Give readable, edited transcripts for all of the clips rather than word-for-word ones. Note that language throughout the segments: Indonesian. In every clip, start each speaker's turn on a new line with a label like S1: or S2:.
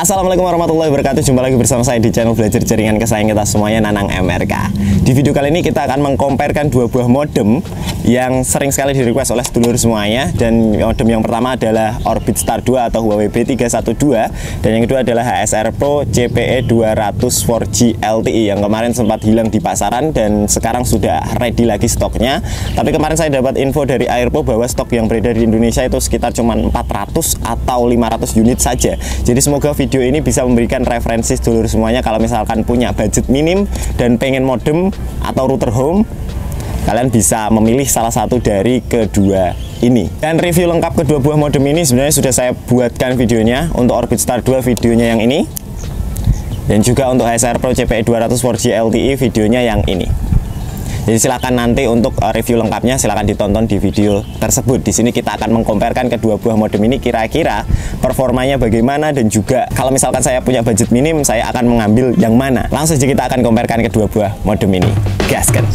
S1: Assalamualaikum warahmatullahi wabarakatuh. Jumpa lagi bersama saya di channel belajar jaringan kesayangan kita semuanya, Nanang MRK. Di video kali ini kita akan mengkomparkan dua buah modem yang sering sekali di request oleh sedulur semuanya. Dan modem yang pertama adalah Orbit Star 2 atau Huawei B312, dan yang kedua adalah HSR Pro CPE 200 4G LTE yang kemarin sempat hilang di pasaran dan sekarang sudah ready lagi stoknya. Tapi kemarin saya dapat info dari Airpo bahwa stok yang beredar di Indonesia itu sekitar cuma 400 atau 500 unit saja. Jadi semoga video ini bisa memberikan referensi sedulur semuanya kalau misalkan punya budget minim dan pengen modem atau router home, kalian bisa memilih salah satu dari kedua ini. Dan review lengkap kedua buah modem ini sebenarnya sudah saya buatkan videonya. Untuk Orbit Star 2 videonya yang ini, dan juga untuk HSR Pro CPE 200 4G LTE videonya yang ini. Jadi silakan nanti untuk review lengkapnya silakan ditonton di video tersebut. Di sini kita akan mengkomparkan kedua buah modem ini kira-kira performanya bagaimana, dan juga kalau misalkan saya punya budget minim saya akan mengambil yang mana. Langsung saja kita akan komparkan kedua buah modem ini. Gaskan.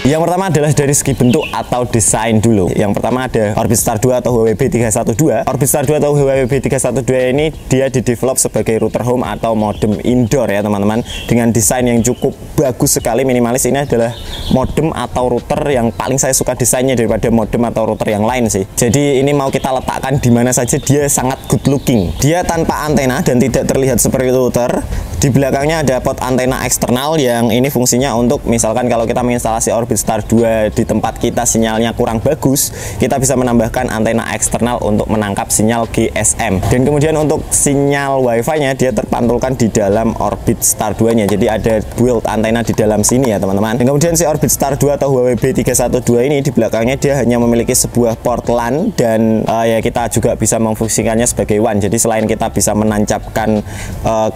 S1: Yang pertama adalah dari segi bentuk atau desain dulu. Yang pertama ada Orbit Star 2 atau Huawei B312. Orbit Star 2 atau Huawei B312 ini dia didevelop sebagai router home atau modem indoor ya teman-teman, dengan desain yang cukup bagus sekali, minimalis. Ini adalah modem atau router yang paling saya suka desainnya daripada modem atau router yang lain sih. Jadi ini mau kita letakkan di mana saja dia sangat good looking. Dia tanpa antena dan tidak terlihat seperti router. Di belakangnya ada port antena eksternal yang ini fungsinya untuk misalkan kalau kita menginstalasi Orbit Star 2 di tempat kita sinyalnya kurang bagus, kita bisa menambahkan antena eksternal untuk menangkap sinyal GSM. Dan kemudian untuk sinyal Wi-Fi-nya dia terpantulkan di dalam Orbit Star 2-nya. Jadi ada build antena di dalam sini ya teman-teman. Dan kemudian si Orbit Star 2 atau Huawei B312 ini di belakangnya dia hanya memiliki sebuah port LAN, dan ya kita juga bisa memfungsikannya sebagai WAN. Jadi selain kita bisa menancapkan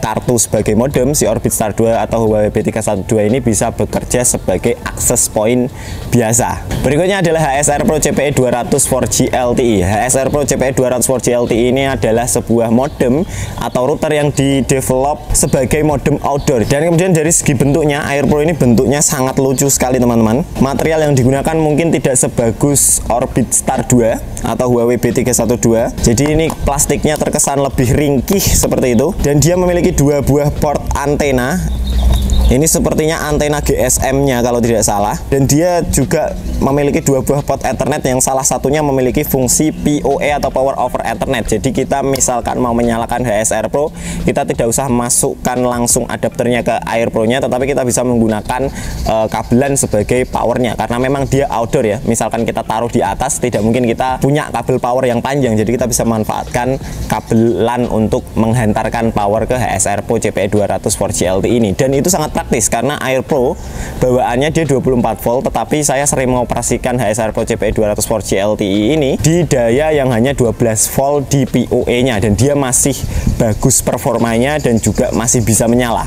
S1: kartu sebagai modem, si Orbit Star 2 atau Huawei B312 ini bisa bekerja sebagai akses point biasa. Berikutnya adalah HSR Pro CPE 200 4G LTE. HSR Pro CPE 200 4G LTE ini adalah sebuah modem atau router yang didevelop sebagai modem outdoor. Dan kemudian dari segi bentuknya, Airpo ini bentuknya sangat lucu sekali teman-teman. Material yang digunakan mungkin tidak sebagus Orbit Star 2 atau Huawei B312. Jadi ini plastiknya terkesan lebih ringkih seperti itu, dan dia memiliki dua buah port antena. Ini sepertinya antena GSM-nya kalau tidak salah. Dan dia juga memiliki dua buah port Ethernet yang salah satunya memiliki fungsi PoE atau Power over Ethernet. Jadi kita misalkan mau menyalakan HSR Pro, kita tidak usah masukkan langsung adapternya ke Airpro-nya, tetapi kita bisa menggunakan kabelan sebagai powernya. Karena memang dia outdoor ya. Misalkan kita taruh di atas, tidak mungkin kita punya kabel power yang panjang. Jadi kita bisa memanfaatkan kabelan untuk menghantarkan power ke HSR Pro CPE 200 4G LTE ini. Dan itu sangat praktis karena Airpo bawaannya dia 24 volt, tetapi saya sering mengoperasikan HSR Pro CPE 200 4G LTE ini di daya yang hanya 12 volt di PoE-nya, dan dia masih bagus performanya dan juga masih bisa menyala.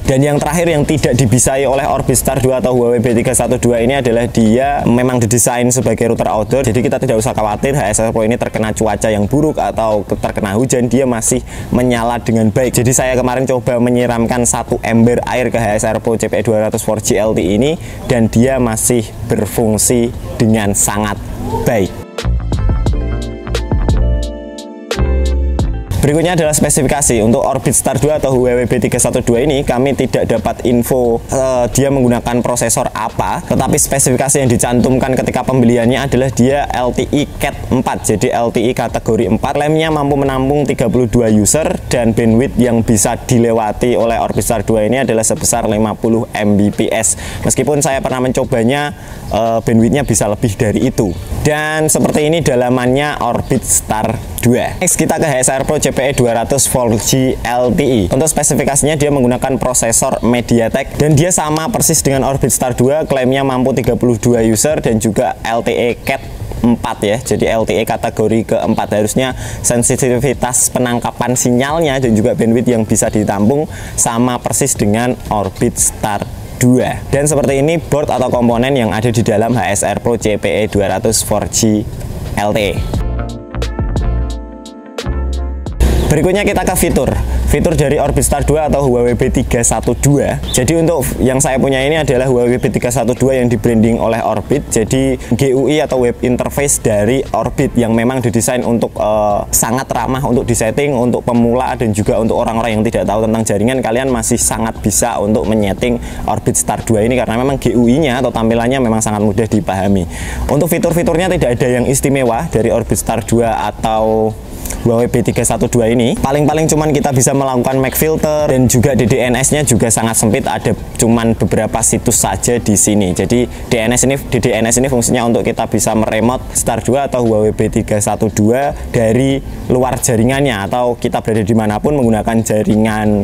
S1: Dan yang terakhir yang tidak dibisai oleh Orbit Star 2 atau Huawei B312 ini adalah dia memang didesain sebagai router outdoor. Jadi kita tidak usah khawatir HSR Pro ini terkena cuaca yang buruk atau terkena hujan, dia masih menyala dengan baik. Jadi saya kemarin coba menyiramkan 1 ember air ke HSR Pro CPE 200 4G LTE ini, dan dia masih berfungsi dengan sangat baik. Berikutnya adalah spesifikasi. Untuk Orbit Star 2 atau Huawei B312 ini kami tidak dapat info dia menggunakan prosesor apa, tetapi spesifikasi yang dicantumkan ketika pembeliannya adalah dia LTE Cat 4. Jadi LTE kategori 4. RAM-nya mampu menampung 32 user, dan bandwidth yang bisa dilewati oleh Orbit Star 2 ini adalah sebesar 50 Mbps. Meskipun saya pernah mencobanya, bandwidthnya bisa lebih dari itu. Dan seperti ini dalamannya Orbit Star 2. Next kita ke HSR Pro CPE 200 4G LTE. Untuk spesifikasinya dia menggunakan prosesor MediaTek, dan dia sama persis dengan Orbit Star 2. Klaimnya mampu 32 user dan juga LTE Cat 4 ya. Jadi LTE kategori keempat. Harusnya sensitivitas penangkapan sinyalnya dan juga bandwidth yang bisa ditampung sama persis dengan Orbit Star 2. Dan seperti ini board atau komponen yang ada di dalam HSR Pro CPE 200 4G LTE. Berikutnya kita ke fitur. fitur dari Orbit Star 2 atau Huawei B312. Jadi untuk yang saya punya ini adalah Huawei B312 yang di branding oleh Orbit. Jadi GUI atau web interface dari Orbit yang memang didesain untuk sangat ramah untuk disetting untuk pemula dan juga untuk orang-orang yang tidak tahu tentang jaringan. Kalian masih sangat bisa untuk menyeting Orbit Star 2 ini karena memang GUI-nya atau tampilannya memang sangat mudah dipahami. Untuk fitur-fiturnya tidak ada yang istimewa dari Orbit Star 2 atau Huawei B312 ini. Paling-paling cuman kita bisa melakukan MAC filter dan juga DDNS-nya juga sangat sempit, ada cuman beberapa situs saja di sini. Jadi DDNS ini fungsinya untuk kita bisa meremote Star 2 atau Huawei B312 dari luar jaringannya, atau kita berada dimanapun menggunakan jaringan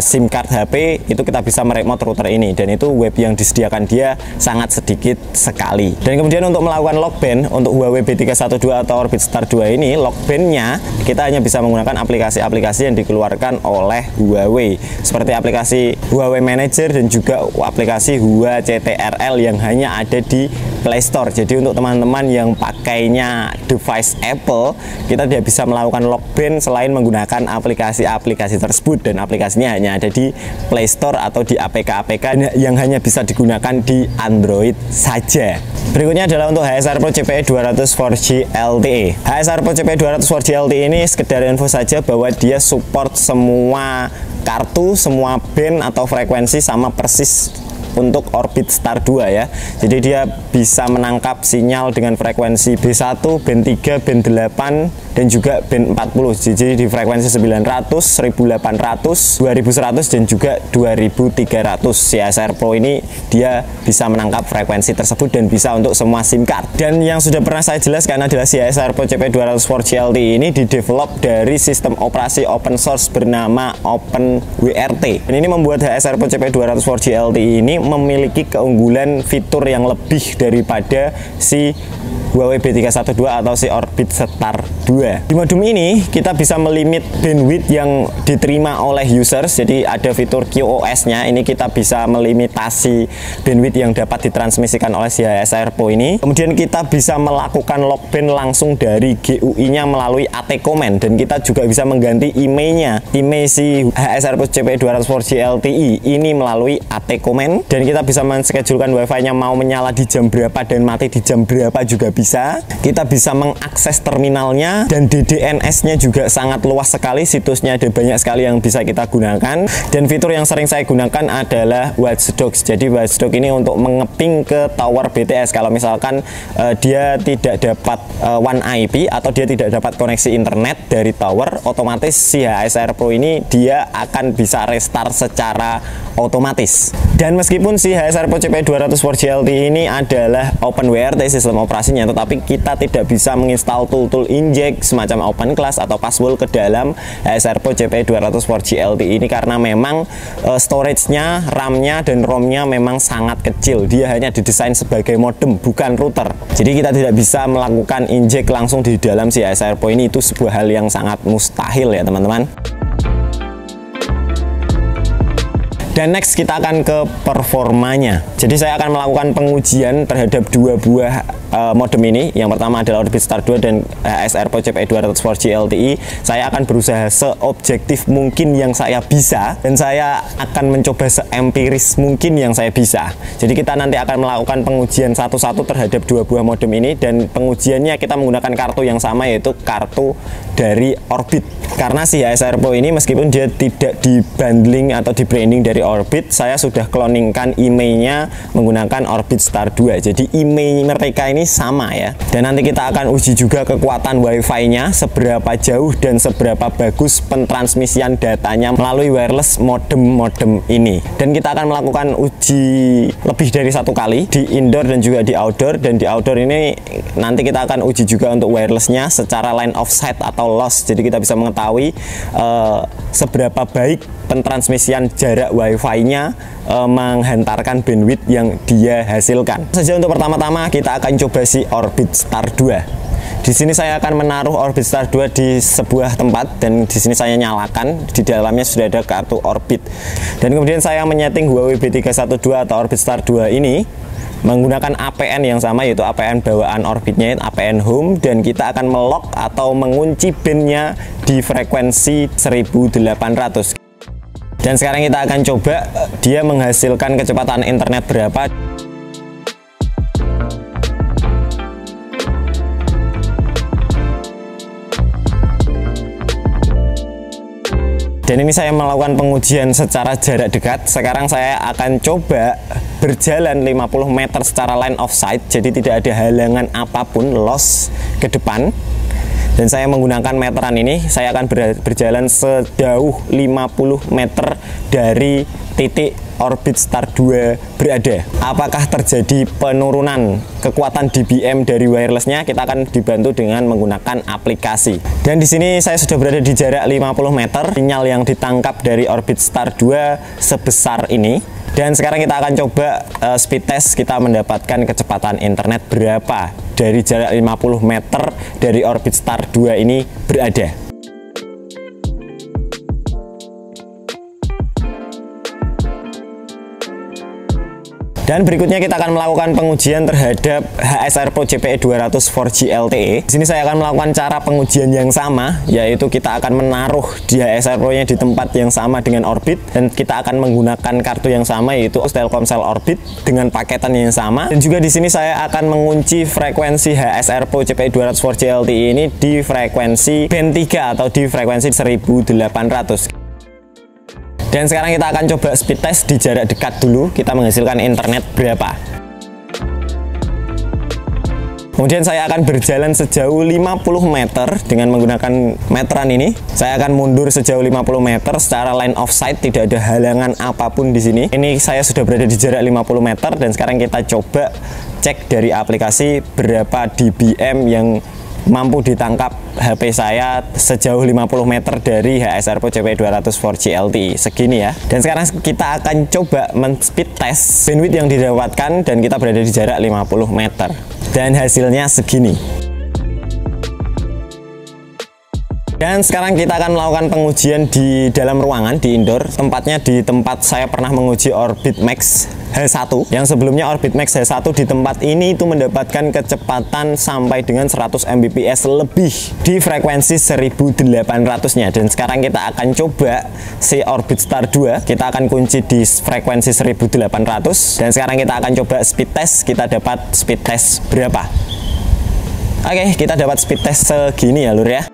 S1: SIM card HP, itu kita bisa meremote router ini, dan itu web yang disediakan dia sangat sedikit sekali. Dan kemudian untuk melakukan lockband untuk Huawei B312 atau Orbit Star 2 ini, lockbandnya kita hanya bisa menggunakan aplikasi-aplikasi yang dikeluarkan oleh Huawei, seperti aplikasi Huawei Manager dan juga aplikasi Huawei CTRL yang hanya ada di Play Store. Jadi untuk teman-teman yang pakainya device Apple, kita tidak bisa melakukan lockband selain menggunakan aplikasi-aplikasi tersebut, dan aplikasinya hanya ada di Play Store atau di APK-APK yang hanya bisa digunakan di Android saja. Berikutnya adalah untuk HSR Pro CPE 200 4G LTE. HSR Pro CPE 200 4G LTE ini sekedar info saja bahwa dia support semua kartu, semua band atau frekuensi sama persis untuk Orbit Star 2 ya. Jadi dia bisa menangkap sinyal dengan frekuensi B1, band 3, band 8 dan juga band 40. Jadi di frekuensi 900, 1800, 2100 dan juga 2300. CSR Pro ini dia bisa menangkap frekuensi tersebut dan bisa untuk semua SIM card. Dan yang sudah pernah saya jelaskan adalah CSR Pro CPE 200 4G LTE ini didevelop dari sistem operasi open source bernama OpenWRT. Dan ini membuat HSR Pro CPE 200 4G LTE ini memiliki keunggulan fitur yang lebih daripada si Huawei B312 atau si Orbit Star 2. Di modem ini kita bisa melimit bandwidth yang diterima oleh users. Jadi ada fitur QoS-nya. Ini kita bisa melimitasi bandwidth yang dapat ditransmisikan oleh si HSR Pro ini. Kemudian kita bisa melakukan lockband langsung dari GUI-nya melalui AT Command, dan kita juga bisa mengganti IMEI-nya. IMEI si HSR Pro CPE 200 4G LTE ini melalui AT Command, dan kita bisa menschedulekan wifi-nya mau menyala di jam berapa dan mati di jam berapa juga bisa. Kita bisa mengakses terminalnya, dan DDNS-nya juga sangat luas sekali, situsnya ada banyak sekali yang bisa kita gunakan. Dan fitur yang sering saya gunakan adalah Watchdogs. Jadi Watchdog ini untuk mengeping ke tower BTS. Kalau misalkan dia tidak dapat One IP atau dia tidak dapat koneksi internet dari tower, otomatis si HSR Pro ini dia akan bisa restart secara otomatis. Dan meskipun si HSR Pro CPE 200 4G LTE ini adalah OpenWRT sistem operasinya, tetapi kita tidak bisa menginstal tool-tool inject semacam OpenClass atau Passwall ke dalam HSR Pro CPE 200 4G LTE ini, karena memang storage-nya, RAM-nya dan ROM-nya memang sangat kecil. Dia hanya didesain sebagai modem, bukan router. Jadi kita tidak bisa melakukan inject langsung di dalam si HSR Pro ini. Itu sebuah hal yang sangat mustahil ya teman-teman. Dan next kita akan ke performanya. Jadi saya akan melakukan pengujian terhadap dua buah modem ini. Yang pertama adalah Orbit Star 2 dan HSR Pro CPE 200 4G LTE. Saya akan berusaha seobjektif mungkin yang saya bisa, dan saya akan mencoba seempiris mungkin yang saya bisa. Jadi kita nanti akan melakukan pengujian satu-satu terhadap dua buah modem ini, dan pengujiannya kita menggunakan kartu yang sama, yaitu kartu dari Orbit. Karena si HSR Pro ini meskipun dia tidak dibundling atau di-branding dari Orbit, saya sudah cloningkan IMEI-nya menggunakan Orbit Star 2. Jadi IMEI mereka ini sama ya. Dan nanti kita akan uji juga kekuatan Wi-Fi-nya, seberapa jauh dan seberapa bagus pentransmisian datanya melalui wireless modem-modem ini. Dan kita akan melakukan uji lebih dari satu kali di indoor dan juga di outdoor. Dan di outdoor ini nanti kita akan uji juga untuk wireless-nya secara line of sight atau loss. Jadi kita bisa mengetahui seberapa baik pentransmisian jarak Wi-Fi-nya menghantarkan bandwidth yang dia hasilkan. Saja untuk pertama-tama kita akan coba si Orbit Star 2. Di sini saya akan menaruh Orbit Star 2 di sebuah tempat dan di sini saya nyalakan. Di dalamnya sudah ada kartu orbit. Dan kemudian saya menyeting Huawei B312 atau Orbit Star 2 ini menggunakan APN yang sama, yaitu APN bawaan orbitnya, APN home, dan kita akan melock atau mengunci bandnya di frekuensi 1800. Dan sekarang kita akan coba dia menghasilkan kecepatan internet berapa. Dan ini saya melakukan pengujian secara jarak dekat. Sekarang saya akan coba berjalan 50 meter secara line of sight, jadi tidak ada halangan apapun, loss ke depan. Dan saya menggunakan meteran ini, saya akan berjalan sejauh 50 meter dari titik Orbit Star 2 berada. Apakah terjadi penurunan kekuatan dBm dari wirelessnya? Kita akan dibantu dengan menggunakan aplikasi. Dan di sini saya sudah berada di jarak 50 meter. Sinyal yang ditangkap dari Orbit Star 2 sebesar ini. Dan sekarang kita akan coba speed test, kita mendapatkan kecepatan internet berapa dari jarak 50 meter dari Orbit Star 2 ini berada. Dan berikutnya kita akan melakukan pengujian terhadap HSR Pro CPE 200 4G LTE. Di sini saya akan melakukan cara pengujian yang sama, yaitu kita akan menaruh di HSR Pro-nya di tempat yang sama dengan Orbit, dan kita akan menggunakan kartu yang sama, yaitu Telkomsel Orbit dengan paketan yang sama. Dan juga di sini saya akan mengunci frekuensi HSR Pro CPE 200 4G LTE ini di frekuensi band 3 atau di frekuensi 1800. Dan sekarang kita akan coba speed test di jarak dekat dulu, kita menghasilkan internet berapa. Kemudian saya akan berjalan sejauh 50 meter dengan menggunakan meteran ini. Saya akan mundur sejauh 50 meter secara line of sight, tidak ada halangan apapun di sini. Ini saya sudah berada di jarak 50 meter dan sekarang kita coba cek dari aplikasi berapa dBm yang mampu ditangkap HP saya sejauh 50 meter dari HSR Pro CPE 200 4G LTE segini ya. Dan sekarang kita akan coba men-speed test bandwidth yang didapatkan dan kita berada di jarak 50 meter dan hasilnya segini. Dan sekarang kita akan melakukan pengujian di dalam ruangan, di indoor. Tempatnya di tempat saya pernah menguji Orbit Max H1. Yang sebelumnya Orbit Max H1 di tempat ini itu mendapatkan kecepatan sampai dengan 100 Mbps lebih di frekuensi 1800-nya. Dan sekarang kita akan coba si Orbit Star 2. Kita akan kunci di frekuensi 1800. Dan sekarang kita akan coba speed test. Kita dapat speed test berapa? Oke, kita dapat speed test segini ya lur ya.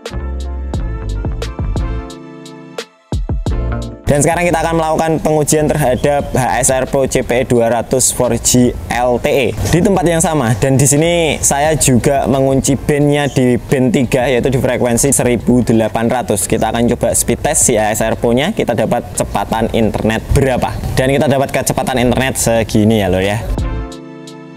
S1: Dan sekarang kita akan melakukan pengujian terhadap HSR Pro CPE 200 4G LTE di tempat yang sama. Dan di sini saya juga mengunci bandnya di band 3, yaitu di frekuensi 1800. Kita akan coba speed test si HSR Pro-nya, kita dapat kecepatan internet berapa. Dan kita dapat kecepatan internet segini ya lor ya.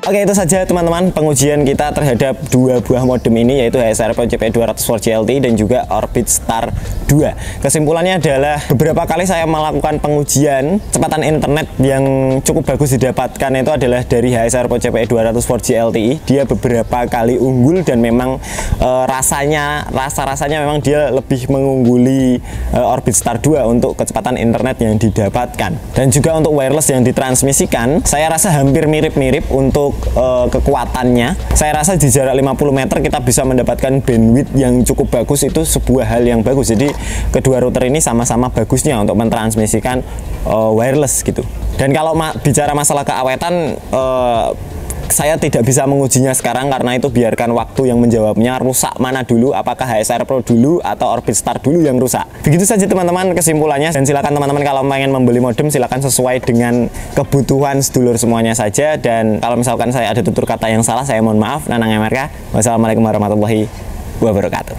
S1: Oke, itu saja teman-teman pengujian kita terhadap dua buah modem ini, yaitu HSR Pro CPE 200 4G LTE dan juga Orbit Star 2. Kesimpulannya adalah beberapa kali saya melakukan pengujian kecepatan internet yang cukup bagus didapatkan itu adalah dari HSR Pro CPE 200 4G LTE. Dia beberapa kali unggul dan memang rasanya memang dia lebih mengungguli Orbit Star 2 untuk kecepatan internet yang didapatkan. Dan juga untuk wireless yang ditransmisikan, saya rasa hampir mirip-mirip untuk kekuatannya. Saya rasa di jarak 50 meter kita bisa mendapatkan bandwidth yang cukup bagus, itu sebuah hal yang bagus. Jadi kedua router ini sama-sama bagusnya untuk mentransmisikan wireless gitu. Dan kalau bicara masalah keawetan, saya tidak bisa mengujinya sekarang karena itu biarkan waktu yang menjawabnya. Rusak mana dulu, apakah HSR Pro dulu atau Orbit Star dulu yang rusak. Begitu saja teman-teman kesimpulannya. Dan silakan teman-teman kalau pengen membeli modem silakan sesuai dengan kebutuhan sedulur semuanya saja. Dan kalau misalkan saya ada tutur kata yang salah, saya mohon maaf. Nanang MRK. Wassalamualaikum warahmatullahi wabarakatuh.